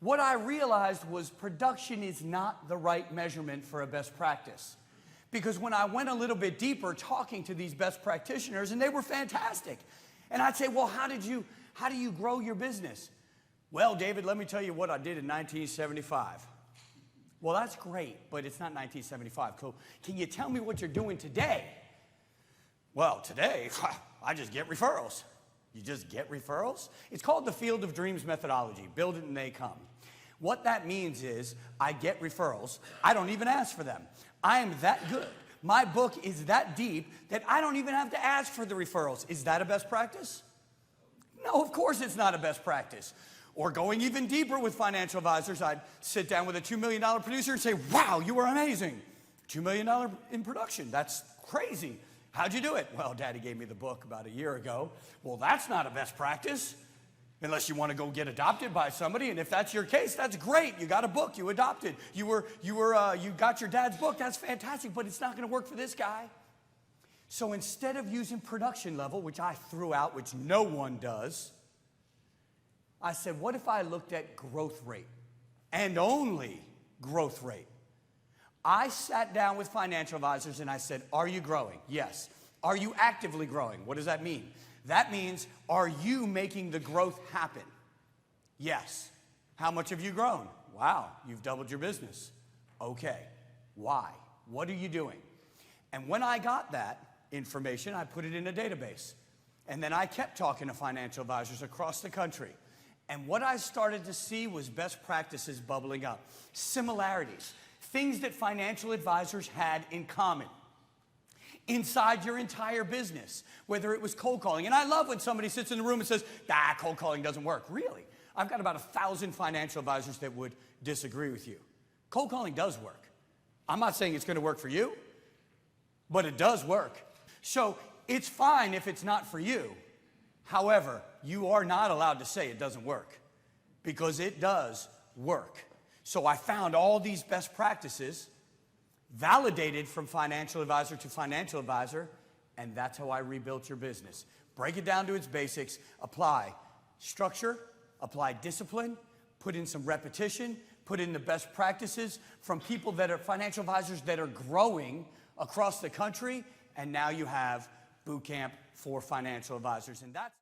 What I realized was production is not the right measurement for a best practice. Because when I went a little bit deeper talking to these best practitioners, and they were fantastic, and I'd say, well, how do you grow your business? Well, David, let me tell you what I did in 1975. Well, that's great, but it's not 1975. So can you tell me what you're doing today? Well, today, I just get referrals. You just get referrals? It's called the Field of Dreams methodology. Build it and they come. What that means is I get referrals. I don't even ask for them. I am that good. My book is that deep that I don't even have to ask for the referrals. Is that a best practice? No, of course it's not a best practice. Or going even deeper with financial advisors, I'd sit down with a $2 million producer and say, wow, you are amazing. $2 million in production, that's crazy. How'd you do it? Well, Daddy gave me the book about a year ago. Well, that's not a best practice, unless you want to go get adopted by somebody. And if that's your case, that's great. You got a book, you adopted. You got your dad's book, that's fantastic, but it's not going to work for this guy. So instead of using production level, which I threw out, which no one does, I said, what if I looked at growth rate and only growth rate? I sat down with financial advisors and I said, are you growing? Yes. Are you actively growing? What does that mean? That means, are you making the growth happen? Yes. How much have you grown? Wow, you've doubled your business. Okay. Why? What are you doing? And when I got that information, I put it in a database. And then I kept talking to financial advisors across the country. And what I started to see was best practices bubbling up, similarities, things that financial advisors had in common inside your entire business, whether it was cold calling. And I love when somebody sits in the room and says, cold calling doesn't work. Really? I've got about 1,000 financial advisors that would disagree with you. Cold calling does work. I'm not saying it's going to work for you, but it does work. So it's fine if it's not for you. However, you are not allowed to say it doesn't work, because it does work. So I found all these best practices validated from financial advisor to financial advisor, and that's how I rebuilt your business. Break it down to its basics, apply structure, apply discipline, put in some repetition, put in the best practices from people that are financial advisors that are growing across the country, and now you have boot camp for financial advisors. And that's